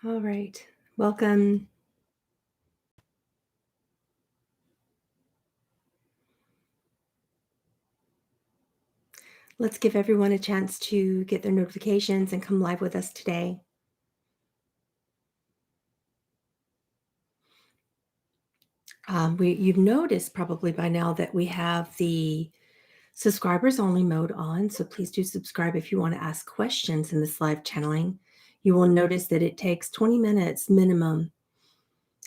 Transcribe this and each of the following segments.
All right. Welcome. Let's give everyone a chance to get their notifications and come live with us today. You've noticed probably by now that we have the subscribers only mode on. So please do subscribe if you want to ask questions in this live channeling. You will notice that it takes 20 minutes minimum.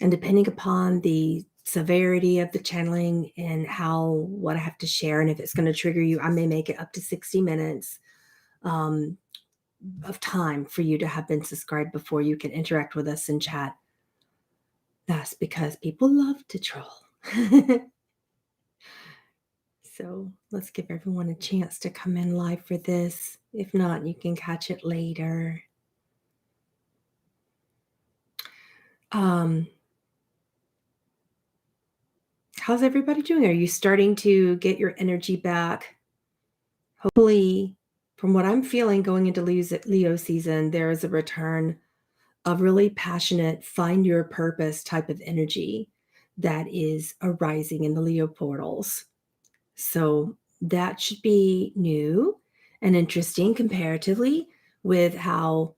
And depending upon the severity of the channeling and what I have to share, and if it's going to trigger you, I may make it up to 60 minutes. Of time for you to have been subscribed before you can interact with us in chat. That's because people love to troll. So let's give everyone a chance to come in live for this. If not, you can catch it later. How's everybody doing? Are you starting to get your energy back? Hopefully, from what I'm feeling going into Leo season, there is a return of really passionate, find your purpose type of energy that is arising in the Leo portals. So that should be new and interesting comparatively with how,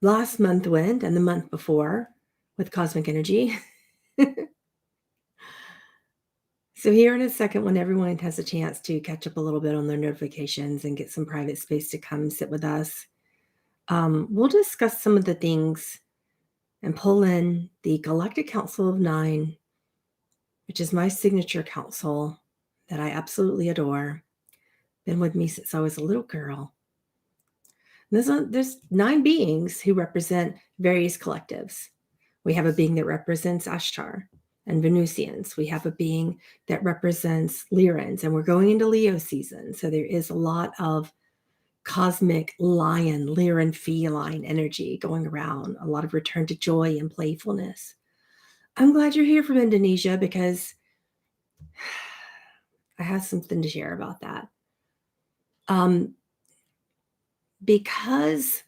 last month went and the month before with cosmic energy. So here in a second, when everyone has a chance to catch up a little bit on their notifications and get some private space to come sit with us, we'll discuss some of the things and pull in the Galactic Council of Nine, which is my signature council that I absolutely adore. Been with me since I was a little girl. There's 9 beings who represent various collectives. We have a being that represents Ashtar and Venusians. We have a being that represents Lyrans, and we're going into Leo season. So there is a lot of cosmic lion, Lyran feline energy going around, a lot of return to joy and playfulness. I'm glad you're here from Indonesia because I have something to share about that. Because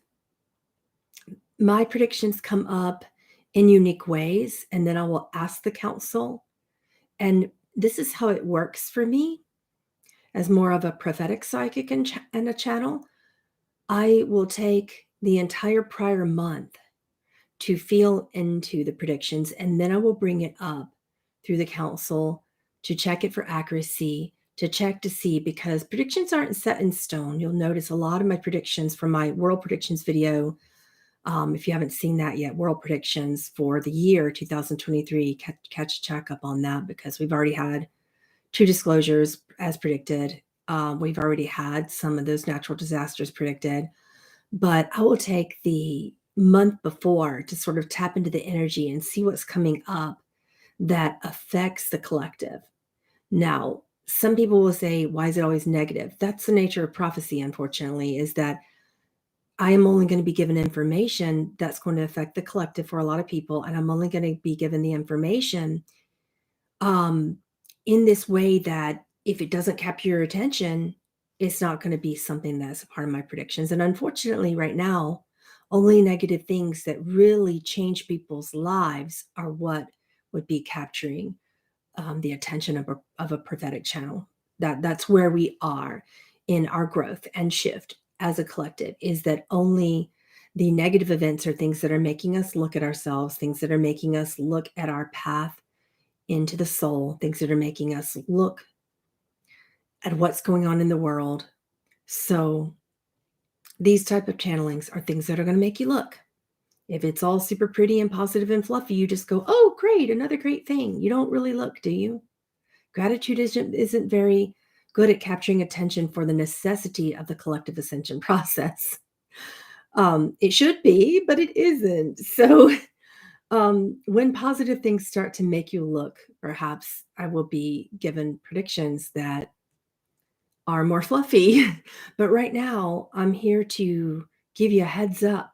my predictions come up in unique ways, and then I will ask the council. And this is how it works for me as more of a prophetic psychic and a channel. I will take the entire prior month to feel into the predictions, and then I will bring it up through the council to check it for accuracy, to check to see, because predictions aren't set in stone. You'll notice a lot of my predictions from my world predictions video. If you haven't seen that yet, world predictions for the year 2023, catch a check up on that, because we've already had 2 disclosures as predicted. We've already had some of those natural disasters predicted, but I will take the month before to sort of tap into the energy and see what's coming up that affects the collective. Now, some people will say, why is it always negative? That's the nature of prophecy, unfortunately, is that I am only going to be given information that's going to affect the collective for a lot of people. And I'm only going to be given the information in this way that if it doesn't capture your attention, it's not going to be something that's a part of my predictions. And unfortunately, right now, only negative things that really change people's lives are what would be capturing the attention of a prophetic channel. That's where we are in our growth and shift as a collective, is that only the negative events are things that are making us look at ourselves, things that are making us look at our path into the soul, things that are making us look at what's going on in the world. So these type of channelings are things that are going to make you look. If it's all super pretty and positive and fluffy, you just go, oh, great, another great thing. You don't really look, do you? Gratitude isn't very good at capturing attention for the necessity of the collective ascension process. It should be, but it isn't. So when positive things start to make you look, perhaps I will be given predictions that are more fluffy. But right now, I'm here to give you a heads up,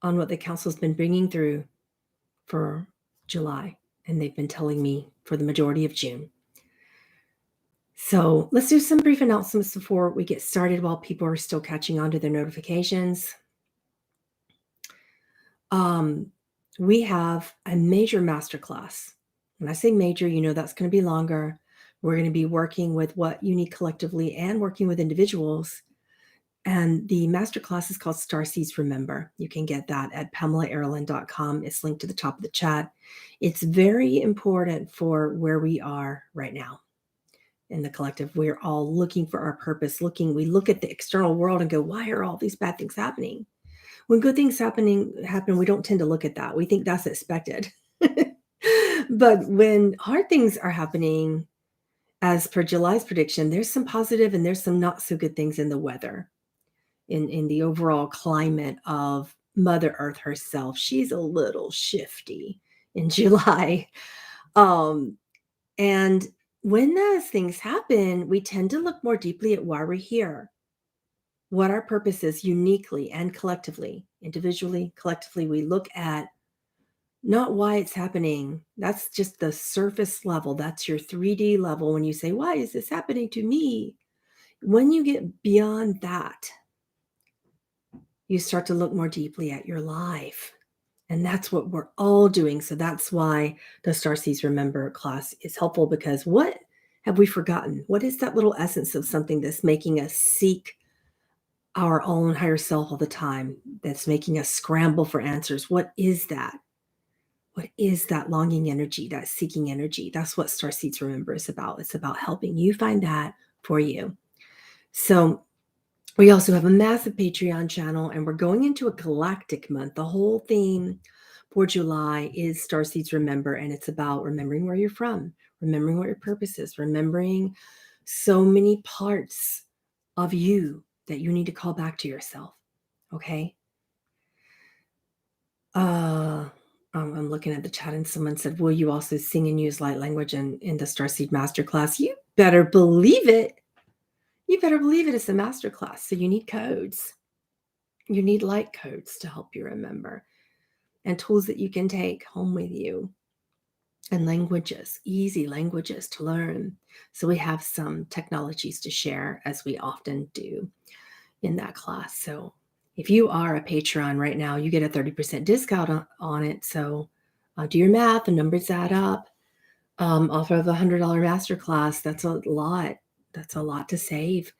on what the council's been bringing through for July. And they've been telling me for the majority of June. So let's do some brief announcements before we get started while people are still catching on to their notifications. Um, we have a major masterclass. When I say major, that's going to be longer. We're going to be working with what you need collectively and working with individuals. And the masterclass is called Starseeds Remember. You can get that at PamelaAaralyn.com. It's linked to the top of the chat. It's very important for where we are right now in the collective. We're all looking for our purpose. We look at the external world and go, why are all these bad things happening? When good things happen, we don't tend to look at that. We think that's expected. But when hard things are happening, as per July's prediction, there's some positive and there's some not so good things in the weather, in the overall climate of Mother Earth herself. She's a little shifty in July. Um, and when those things happen, we tend to look more deeply at why we're here, what our purpose is uniquely and collectively, individually, collectively. We look at not why it's happening. That's just the surface level. That's your 3D level. When you say, why is this happening to me? When you get beyond that, you start to look more deeply at your life. And that's what we're all doing. So that's why the Starseeds Remember class is helpful, because what have we forgotten? What is that little essence of something that's making us seek our own higher self all the time, that's making us scramble for answers? What is that? What is that longing energy, that seeking energy? That's what Starseeds Remember is about. It's about helping you find that for you. So we also have a massive Patreon channel, and we're going into a Galactic month. The whole theme for July is Starseeds Remember, and it's about remembering where you're from, remembering what your purpose is, remembering so many parts of you that you need to call back to yourself. Okay? I'm looking at the chat, and someone said, will you also sing and use light language in the Starseed Masterclass? You better believe it. You better believe it. It's a masterclass. So you need codes. You need light codes to help you remember, and tools that you can take home with you, and languages, easy languages to learn. So we have some technologies to share, as we often do in that class. So if you are a Patreon right now, you get a 30% discount on it. So do your math, the numbers add up. Off of a $100 masterclass, that's a lot. That's a lot to save,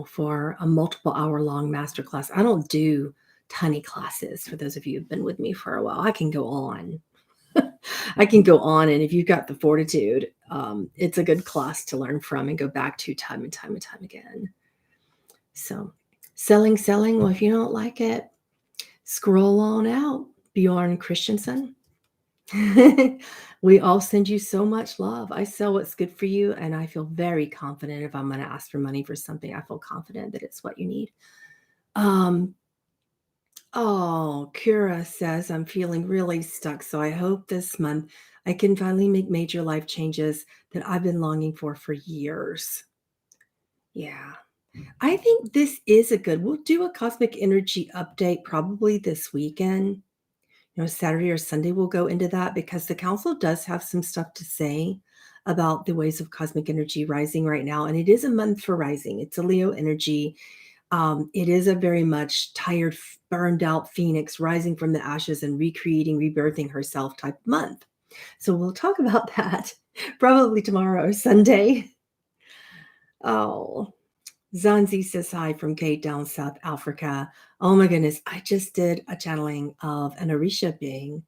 for a multiple hour long masterclass. I don't do tiny classes. For those of you who've been with me for a while, I can go on. I can go on, and if you've got the fortitude, it's a good class to learn from and go back to time and time and time again. So selling. Well, if you don't like it, scroll on out. Bjorn Christensen. We all send you so much love. I sell what's good for you, and I feel very confident if I'm going to ask for money for something, I feel confident that it's what you need. Kira says, I'm feeling really stuck, so I hope this month I can finally make major life changes that I've been longing for years. Yeah. I think this is we'll do a cosmic energy update probably this weekend. Saturday or Sunday we'll go into that, because the council does have some stuff to say about the ways of cosmic energy rising right now. And it is a month for rising. It's a Leo energy. It is a very much tired, burned out phoenix rising from the ashes and recreating, rebirthing herself type month. So we'll talk about that probably tomorrow or Sunday. Oh, Zanzi says hi from Cape Town, South Africa. Oh my goodness. I just did a channeling of an Orisha being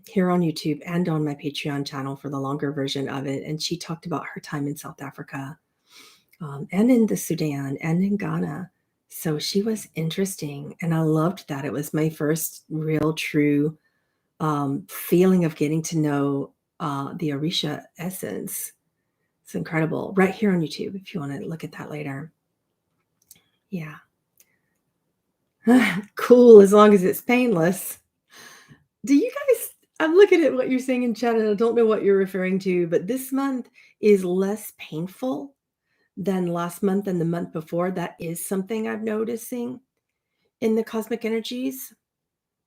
here on YouTube and on my Patreon channel for the longer version of it. And she talked about her time in South Africa, and in the Sudan and in Ghana. So she was interesting. And I loved that. It was my first real true feeling of getting to know the Orisha essence. It's incredible. Right here on YouTube, if you want to look at that later. Yeah. Cool, as long as it's painless. Do you guys, I'm looking at what you're saying in chat, and I don't know what you're referring to, but this month is less painful than last month and the month before. That is something I'm noticing in the cosmic energies.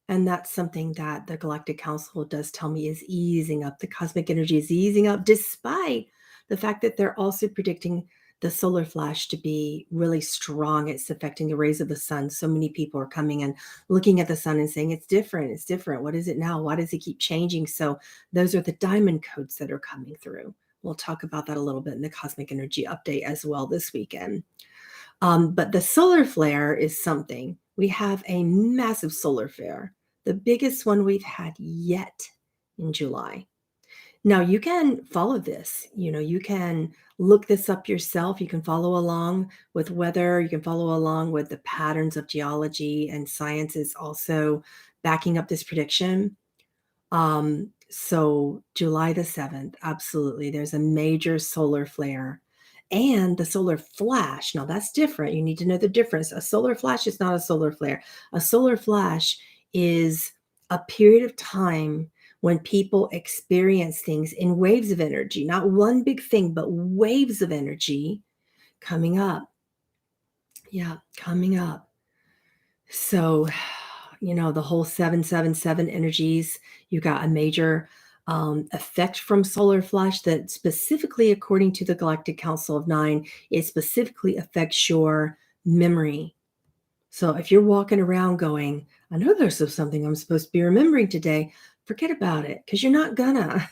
And that's something that the Galactic Council does tell me is easing up. The cosmic energy is easing up despite The fact that they're also predicting the solar flash to be really strong. It's affecting the rays of the sun. So many people are coming and looking at the sun and saying, it's different. It's different. What is it now? Why does it keep changing? So those are the diamond codes that are coming through. We'll talk about that a little bit in the cosmic energy update as well this weekend. But the solar flare is something. We have a massive solar flare, the biggest one we've had yet in July. Now you can follow this. You can look this up yourself. You can follow along with weather. You can follow along with the patterns of geology, and science is also backing up this prediction. So July the 7th, absolutely. There's a major solar flare and the solar flash. Now that's different. You need to know the difference. A solar flash is not a solar flare. A solar flash is a period of time when people experience things in waves of energy, not one big thing, but waves of energy coming up. Yeah, coming up. So, the whole 777 energies, you got a major effect from solar flash that specifically, according to the Galactic Council of Nine, it specifically affects your memory. So if you're walking around going, I know there's something I'm supposed to be remembering today, forget about it, because you're not gonna.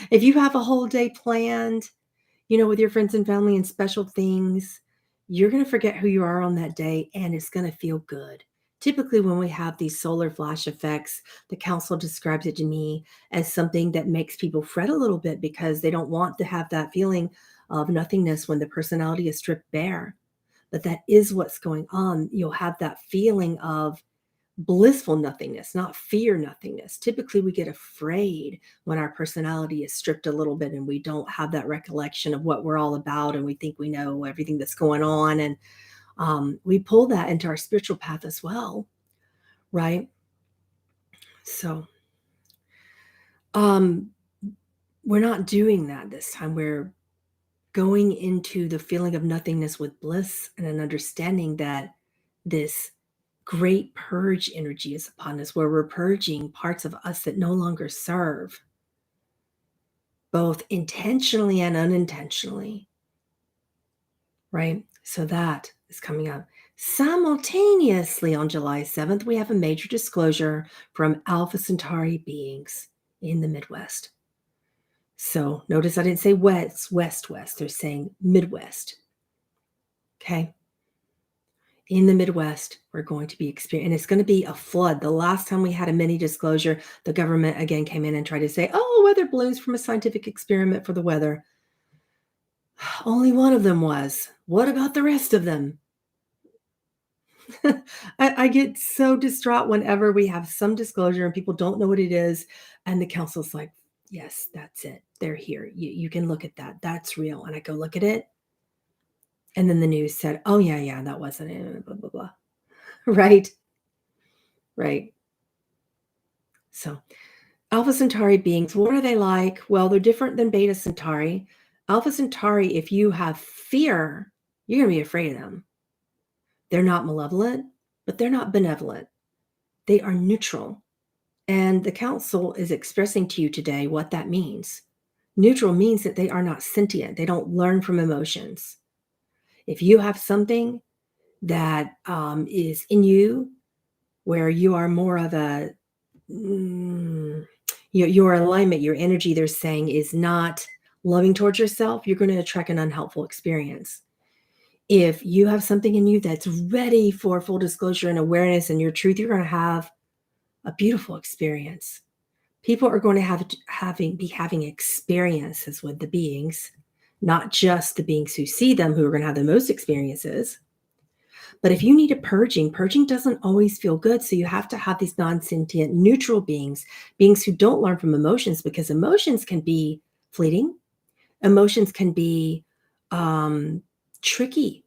If you have a whole day planned, with your friends and family and special things, you're going to forget who you are on that day, and it's going to feel good. Typically, when we have these solar flash effects, the council describes it to me as something that makes people fret a little bit because they don't want to have that feeling of nothingness when the personality is stripped bare. But that is what's going on. You'll have that feeling of blissful nothingness, not fear nothingness. Typically, we get afraid when our personality is stripped a little bit and we don't have that recollection of what we're all about, and we think we know everything that's going on. And we pull that into our spiritual path as well, right? So um, we're not doing that this time. We're going into the feeling of nothingness with bliss and an understanding that this great purge energy is upon us, where we're purging parts of us that no longer serve, both intentionally and unintentionally, right? So that is coming up. Simultaneously on July 7th, we have a major disclosure from Alpha Centauri beings in the Midwest. So notice I didn't say west. They're saying Midwest. Okay. In the Midwest, we're going to be experiencing, and it's going to be a flood. The last time we had a mini disclosure, the government again came in and tried to say, oh, weather balloons from a scientific experiment for the weather. Only one of them was. What about the rest of them? I get so distraught whenever we have some disclosure and people don't know what it is. And the council's like, yes, that's it. They're here. You can look at that. That's real. And I go look at it. And then the news said, oh, yeah, that wasn't it. Blah, blah, blah. Right. Right. So Alpha Centauri beings, what are they like? Well, they're different than Beta Centauri. Alpha Centauri, if you have fear, you're going to be afraid of them. They're not malevolent, but they're not benevolent. They are neutral. And the council is expressing to you today what that means. Neutral means that they are not sentient. They don't learn from emotions. If you have something that is in you where you are more of a your alignment, your energy, they're saying, is not loving towards yourself, you're going to attract an unhelpful experience. If you have something in you that's ready for full disclosure and awareness and your truth, you're going to have a beautiful experience. People are going to be having experiences with the beings, not just the beings who see them, who are going to have the most experiences. But if you need a purging doesn't always feel good. So you have to have these non-sentient, neutral beings who don't learn from emotions, because emotions can be fleeting. Emotions can be tricky.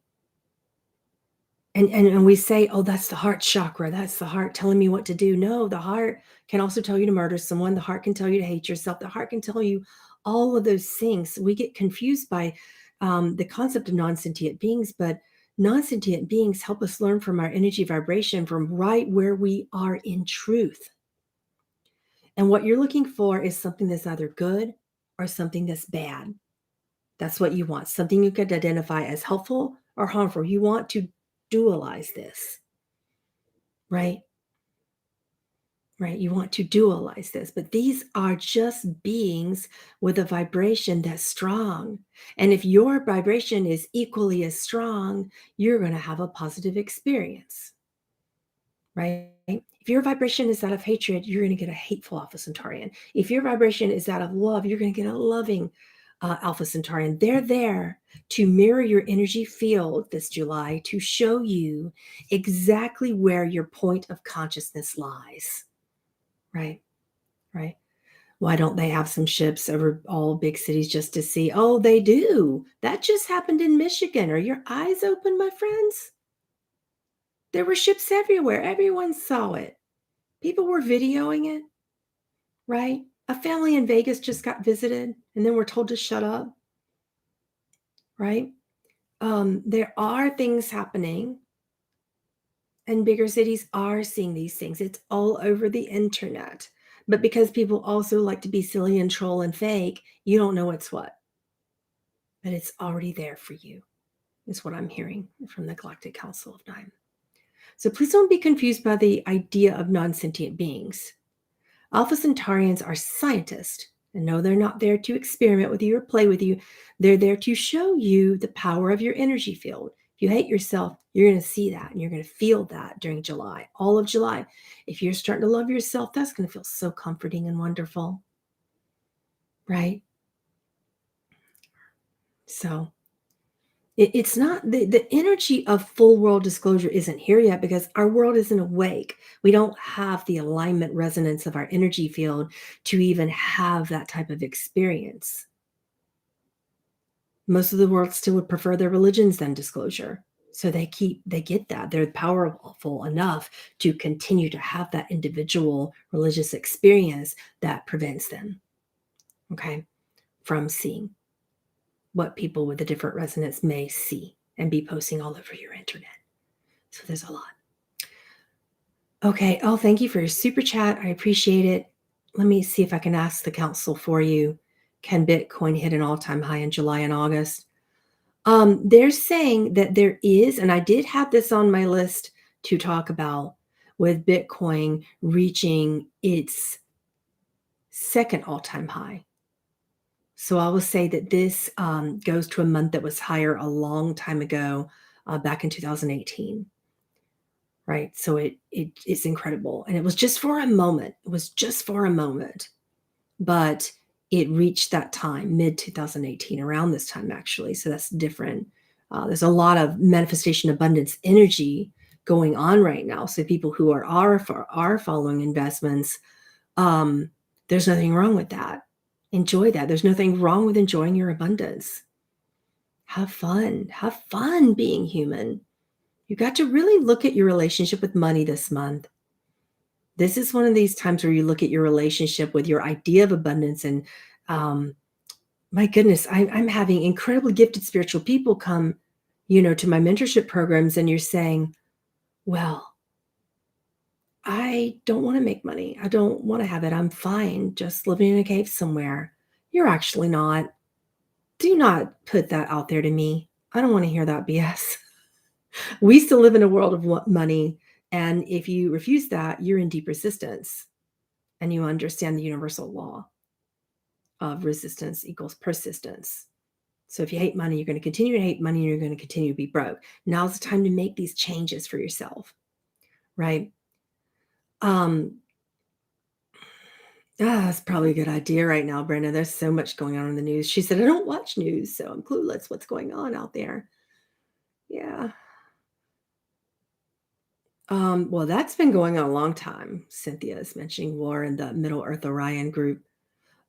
And we say, oh, that's the heart chakra. That's the heart telling me what to do. No, the heart can also tell you to murder someone. The heart can tell you to hate yourself. The heart can tell you all of those things. We get confused by the concept of non-sentient beings, but non-sentient beings help us learn from our energy vibration from right where we are in truth. And what you're looking for is something that's either good or something that's bad. That's what you want. Something you could identify as helpful or harmful. You want to dualize this, right? Right? You want to dualize this, but these are just beings with a vibration that's strong. And if your vibration is equally as strong, you're going to have a positive experience, right? If your vibration is that of hatred, you're going to get a hateful Alpha Centaurian. If your vibration is that of love, you're going to get a loving Alpha Centaurian. They're there to mirror your energy field this July to show you exactly where your point of consciousness lies. Right, right. Why don't they have some ships over all big cities just to see? Oh, they do. That just happened in Michigan. Are your eyes open, my friends? There were ships everywhere. Everyone saw it. People were videoing it, right? A family in Vegas just got visited and then we're told to shut up, right? There are things happening and bigger cities are seeing these things. It's all over the internet. But because people also like to be silly and troll and fake, you don't know what's what. But it's already there for you, is what I'm hearing from the Galactic Council of Nine. So please don't be confused by the idea of non-sentient beings. Alpha Centaurians are scientists, and no, they're not there to experiment with you or play with you. They're there to show you the power of your energy field. If you hate yourself, you're going to see that and you're going to feel that during July, all of July. If you're starting to love yourself, that's going to feel so comforting and wonderful, right? So it's not the energy of full world disclosure isn't here yet because our world isn't awake. We don't have the alignment resonance of our energy field to even have that type of experience. Most of the world still would prefer their religions than disclosure. So they get that. They're powerful enough to continue to have that individual religious experience that prevents them, okay, from seeing what people with a different resonance may see and be posting all over your internet. So there's a lot. Okay. Oh, thank you for your super chat. I appreciate it. Let me see if I can ask the council for you. Can Bitcoin hit an all-time high in July and August? They're saying that there is, and I did have this on my list to talk about, with Bitcoin reaching its second all-time high. So I will say that this goes to a month that was higher a long time ago, back in 2018. Right. So it's incredible. And it was just for a moment. It was just for a moment. But it reached that time, mid 2018, around this time, actually. So that's different. There's a lot of manifestation abundance energy going on right now. So people who are following investments, there's nothing wrong with that. Enjoy that. There's nothing wrong with enjoying your abundance. Have fun. Have fun being human. You got to really look at your relationship with money this month. This is one of these times where you look at your relationship with your idea of abundance. And my goodness, I'm having incredibly gifted spiritual people come, to my mentorship programs. And you're saying, well, I don't want to make money. I don't want to have it. I'm fine just living in a cave somewhere. You're actually not. Do not put that out there to me. I don't want to hear that BS. We still live in a world of money. And if you refuse that, you're in deep resistance and you understand the universal law of resistance equals persistence. So if you hate money, you're going to continue to hate money and you're going to continue to be broke. Now's the time to make these changes for yourself, right? That's probably a good idea right now, Brenda. There's so much going on in the news. She said, I don't watch news, so I'm clueless what's going on out there. Yeah. Well, that's been going on a long time. Cynthia is mentioning war in the Middle Earth Orion group.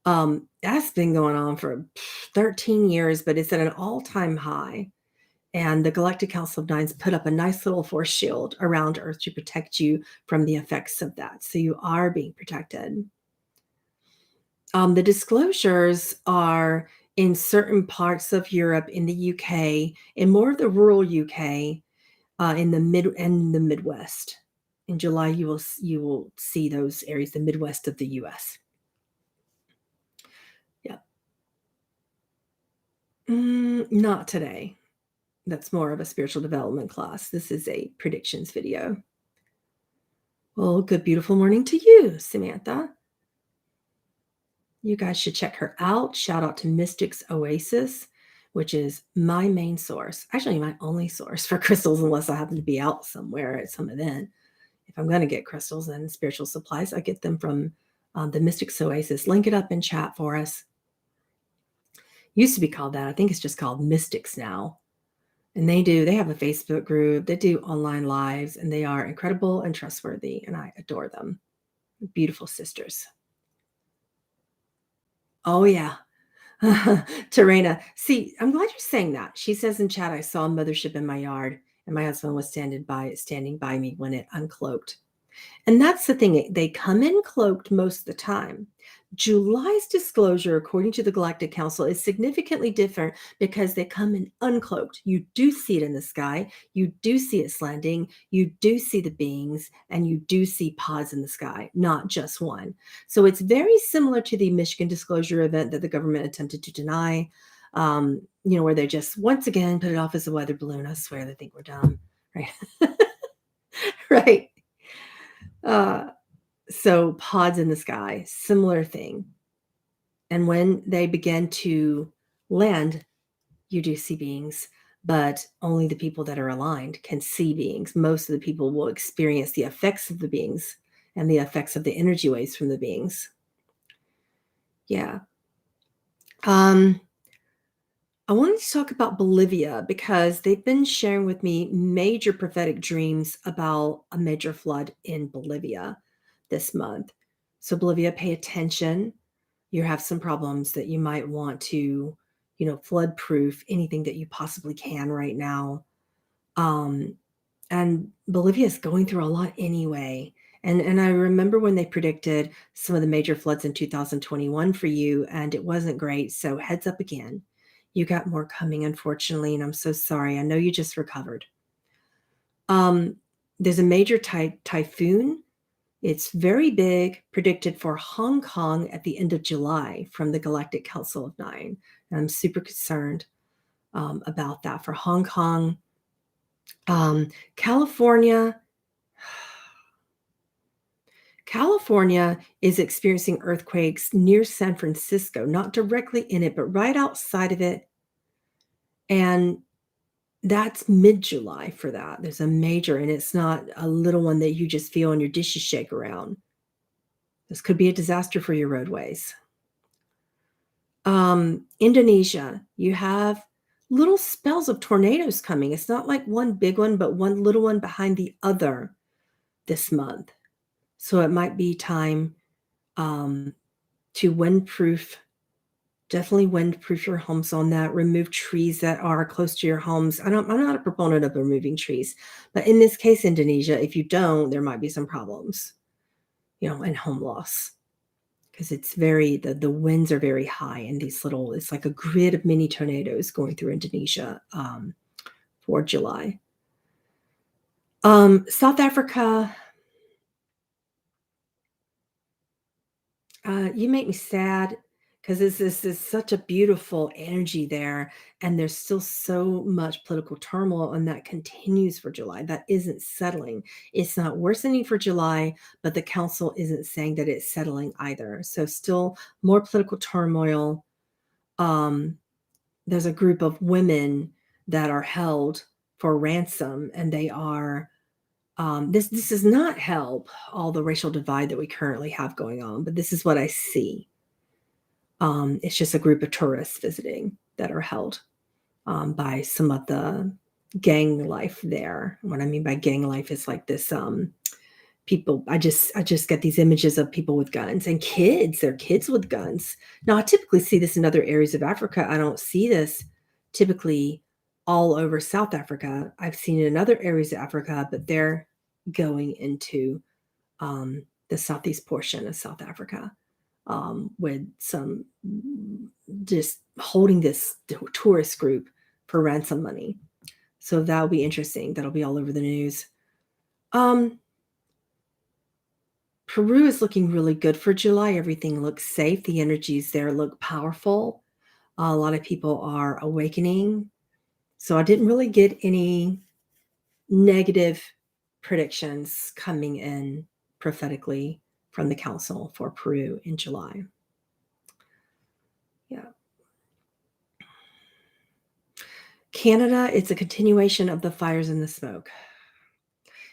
That's been going on for 13 years, but it's at an all-time high. And the Galactic Council of Nines put up a nice little force shield around Earth to protect you from the effects of that. So you are being protected. The disclosures are in certain parts of Europe, in the UK, in more of the rural UK, in the Midwest. In July, you will see those areas, the Midwest of the US. Yeah. Not today. That's more of a spiritual development class. This is a predictions video. Well, good, beautiful morning to you, Samantha. You guys should check her out. Shout out to Mystics Oasis, which is my main source, actually my only source for crystals, unless I happen to be out somewhere at some event. If I'm going to get crystals and spiritual supplies, I get them from the Mystics Oasis. Link it up in chat for us. Used to be called that. I think it's just called Mystics now. And they have a Facebook group. They do online lives, and they are incredible and trustworthy, and I adore them. Beautiful sisters. Oh, yeah. Terena. See, I'm glad you're saying that. She says in chat, I saw a mothership in my yard, and my husband was standing by me when it uncloaked. And that's the thing. They come in cloaked most of the time. July's disclosure, according to the Galactic Council, is significantly different because they come in uncloaked. You do see it in the sky. You do see it slanting. You do see the beings, and you do see pods in the sky, not just one. So it's very similar to the Michigan disclosure event that the government attempted to deny, where they just, once again, put it off as a weather balloon. I swear they think we're dumb, right? Right. So pods in the sky, similar thing. And when they begin to land, you do see beings, but only the people that are aligned can see beings. Most of the people will experience the effects of the beings and the effects of the energy waves from the beings. Yeah. I wanted to talk about Bolivia because they've been sharing with me major prophetic dreams about a major flood in Bolivia this month. So Bolivia, pay attention. You have some problems that you might want to, flood proof anything that you possibly can right now. And Bolivia is going through a lot anyway. And I remember when they predicted some of the major floods in 2021 for you, and it wasn't great. So heads up again. You got more coming, unfortunately, and I'm so sorry. I know you just recovered. There's a major typhoon. It's very big, predicted for Hong Kong at the end of July from the Galactic Council of Nine. And I'm super concerned about that for Hong Kong. California is experiencing earthquakes near San Francisco, not directly in it, but right outside of it. And that's mid-July for that. There's a major, and it's not a little one that you just feel and your dishes shake around. This could be a disaster for your roadways. Indonesia, you have little spells of tornadoes coming. It's not like one big one, but one little one behind the other this month. So it might be time to definitely windproof your homes on that. Remove trees that are close to your homes. I'm not a proponent of removing trees, but in this case, Indonesia, if you don't, there might be some problems, and home loss. Because it's the winds are very high, and it's like a grid of mini tornadoes going through Indonesia for July. South Africa, you make me sad because this is such a beautiful energy there, and there's still so much political turmoil, and that continues for July. That isn't settling. It's not worsening for July, but the council isn't saying that it's settling either. So still more political turmoil. There's a group of women that are held for ransom, and they are this does not help all the racial divide that we currently have going on, but this is what I see. It's just a group of tourists visiting that are held by some of the gang life there. What I mean by gang life is like this people. I just get these images of people with guns and kids. They're kids with guns. Now I typically see this in other areas of Africa. I don't see this typically all over South Africa. I've seen it in other areas of Africa, but they're going into the southeast portion of South Africa with some just holding this tourist group for ransom money. So that'll be interesting. That'll be all over the news. Peru is looking really good for July. Everything looks safe. The energies there look powerful. A lot of people are awakening. So I didn't really get any negative predictions coming in prophetically from the council for Peru in July. Yeah. Canada, it's a continuation of the fires and the smoke.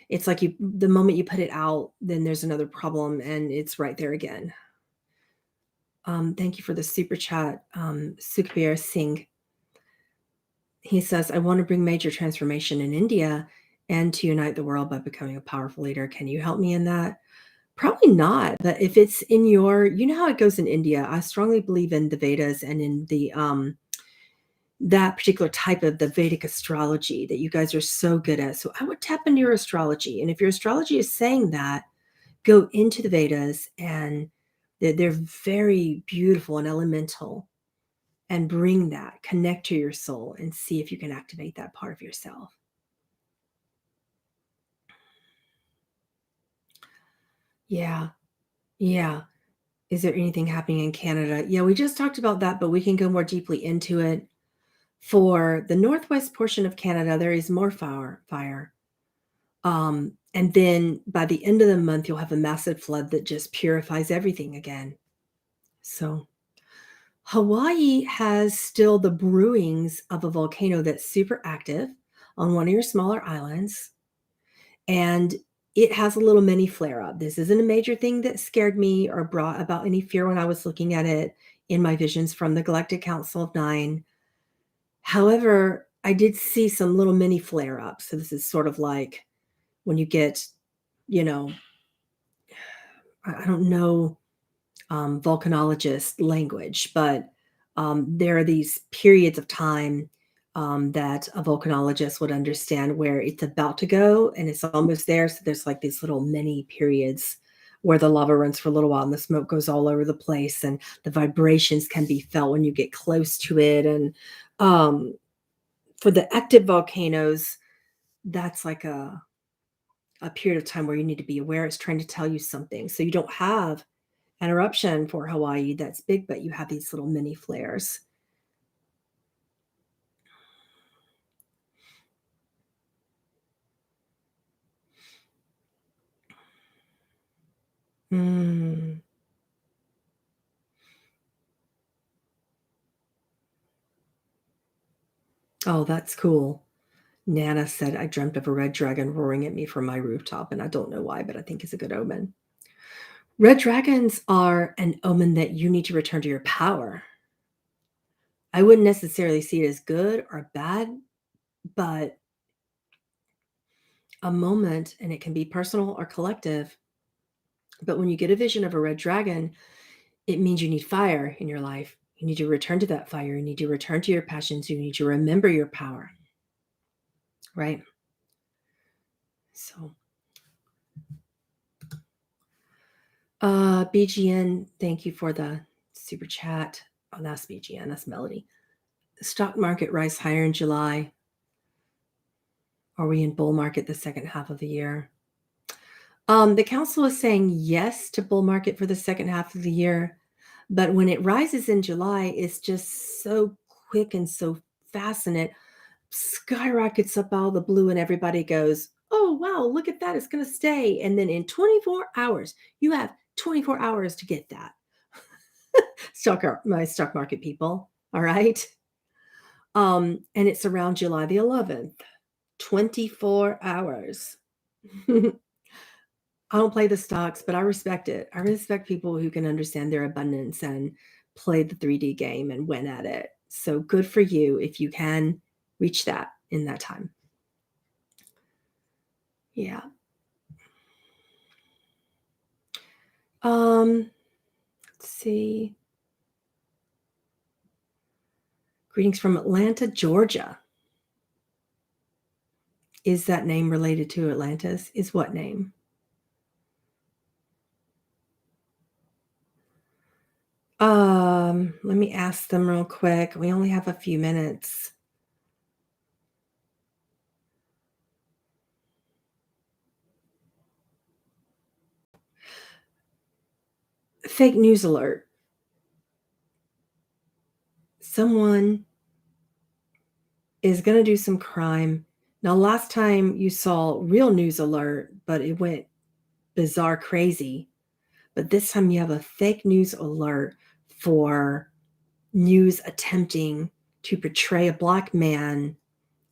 It's like the moment you put it out, then there's another problem and it's right there again. Thank you for the super chat, Sukhbir Singh. He says, I want to bring major transformation in India and to unite the world by becoming a powerful leader. Can you help me in that? Probably not, but if it's in you know how it goes in India. I strongly believe in the Vedas and in the that particular type of the Vedic astrology that you guys are so good at. So I would tap into your astrology. And if your astrology is saying that, go into the Vedas, and they're very beautiful and elemental, and bring that, connect to your soul and see if you can activate that part of yourself. Yeah. Yeah. Is there anything happening in Canada? Yeah, we just talked about that, but we can go more deeply into it. For the northwest portion of Canada, there is more fire. And then by the end of the month, you'll have a massive flood that just purifies everything again. So Hawaii has still the brewings of a volcano that's super active on one of your smaller islands. And it has a little mini flare up. This isn't a major thing that scared me or brought about any fear when I was looking at it in my visions from the Galactic Council of Nine. However, I did see some little mini flare ups. So this is sort of like when you get, you know, I don't know volcanologist language, but there are these periods of time that a volcanologist would understand where it's about to go and it's almost there. So there's like these little mini periods where the lava runs for a little while and the smoke goes all over the place and the vibrations can be felt when you get close to it. And um, for the active volcanoes, that's like a period of time where you need to be aware it's trying to tell you something. So you don't have an eruption for Hawaii that's big, but you have these little mini flares. Mm. Oh, that's cool. Nana said, I dreamt of a red dragon roaring at me from my rooftop, and I don't know why, but I think it's a good omen. Red dragons are an omen that you need to return to your power. I wouldn't necessarily see it as good or bad, but a moment, and it can be personal or collective. But when you get a vision of a red dragon, it means you need fire in your life. You need to return to that fire. You need to return to your passions. You need to remember your power, right? So, BGN, thank you for the super chat. Oh, that's BGN, that's Melody. The stock market rise higher in July. Are we in bull market the second half of the year? The council is saying yes to bull market for the second half of the year, but when it rises in July, it's just so quick and so fast, and it skyrockets up out of the blue, and everybody goes, oh wow, look at that, it's going to stay. And then in 24 hours, you have 24 hours to get that. My stock market people, all right. And it's around July the 11th. 24 hours. I don't play the stocks, but I respect it. I respect people who can understand their abundance and play the 3D game and win at it. So good for you if you can reach that in that time. Yeah. Let's see. Greetings from Atlanta, Georgia. Is that name related to Atlantis? Is what name? Let me ask them real quick. We only have a few minutes. Fake news alert. someone is going to do some crime. Now, last time you saw real news alert, but it went bizarre crazy. But this time you have a fake news alert for news attempting to portray a Black man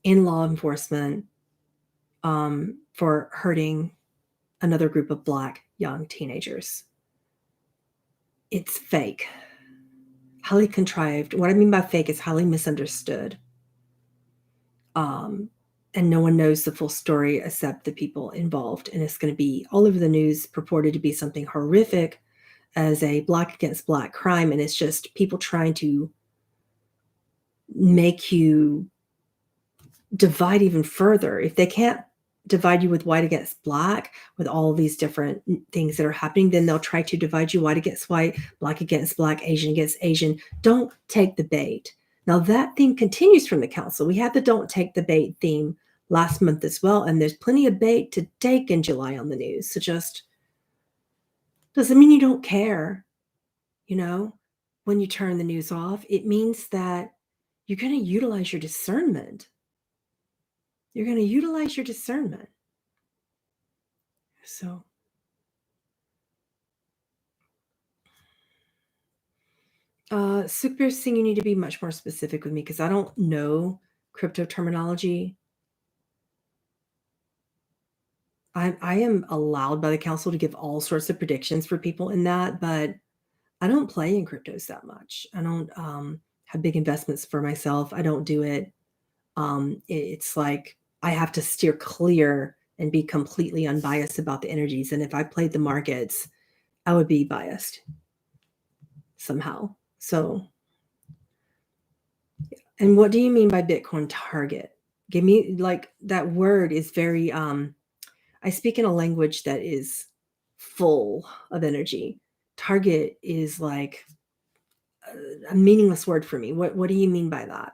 in law enforcement for hurting another group of Black young teenagers. It's fake, highly contrived. What I mean by fake is highly misunderstood. And no one knows the full story except the people involved. And it's going to be all over the news, purported to be something horrific as a Black against Black crime. And it's just people trying to make you divide even further. If they can't divide you with white against Black, with all these different things that are happening, then they'll try to divide you white against white, Black against Black, Asian against Asian. Don't take the bait. Now that theme continues from the council. We had the don't take the bait theme last month as well, and there's plenty of bait to take in July on the news. So just doesn't mean you don't care, when you turn the news off. It means that you're going to utilize your discernment. You're going to utilize your discernment. So Super Sing, you need to be much more specific with me because I don't know crypto terminology. I am allowed by the council to give all sorts of predictions for people in that, but I don't play in cryptos that much. I don't have big investments for myself. I don't do it. It's like I have to steer clear and be completely unbiased about the energies. And if I played the markets, I would be biased somehow. So, and what do you mean by Bitcoin target? Give me, like, that word is very, I speak in a language that is full of energy. Target is like a meaningless word for me. What do you mean by that?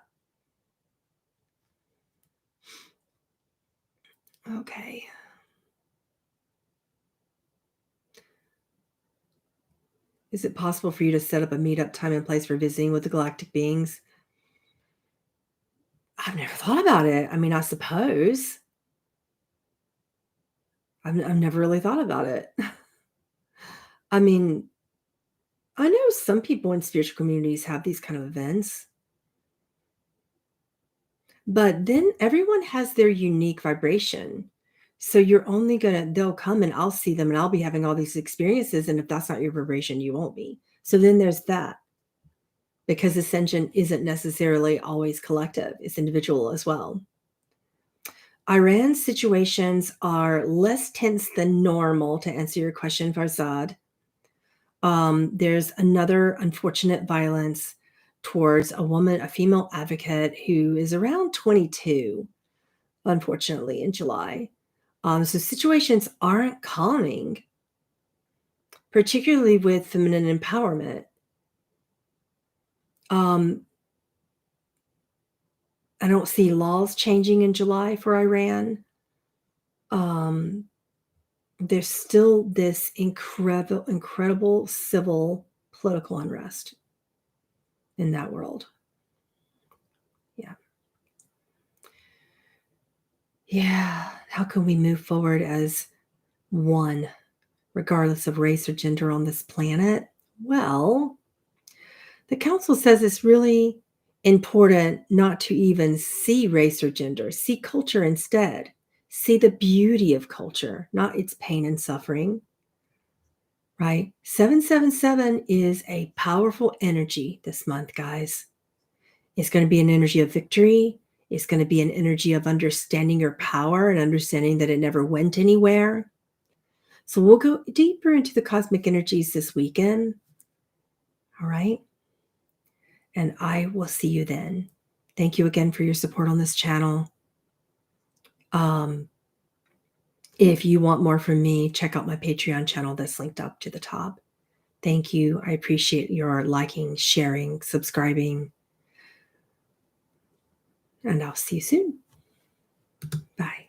Okay. Is it possible for you to set up a meetup time and place for visiting with the galactic beings? I've never thought about it. I mean, I suppose. I've never really thought about it. I mean, I know some people in spiritual communities have these kind of events, but then everyone has their unique vibration. So you're only they'll come and I'll see them and I'll be having all these experiences. And if that's not your vibration, you won't be. So then there's that. Because ascension isn't necessarily always collective, it's individual as well. Iran's situations are less tense than normal, to answer your question, Farzad. There's another unfortunate violence towards a woman, a female advocate who is around 22, unfortunately, in July. So situations aren't calming, particularly with feminine empowerment. I don't see laws changing in July for Iran. There's still this incredible civil political unrest in that world. Yeah. Yeah. How can we move forward as one, regardless of race or gender on this planet? Well, the council says it's really important not to even see race or gender, see culture instead. See the beauty of culture, not its pain and suffering. Right? 777 is a powerful energy this month, guys. It's going to be an energy of victory. It's going to be an energy of understanding your power and understanding that it never went anywhere. So we'll go deeper into the cosmic energies this weekend. All right? And I will see you then. Thank you again for your support on this channel. If you want more from me, check out my Patreon channel that's linked up to the top. Thank you. I appreciate your liking, sharing, subscribing. And I'll see you soon. Bye.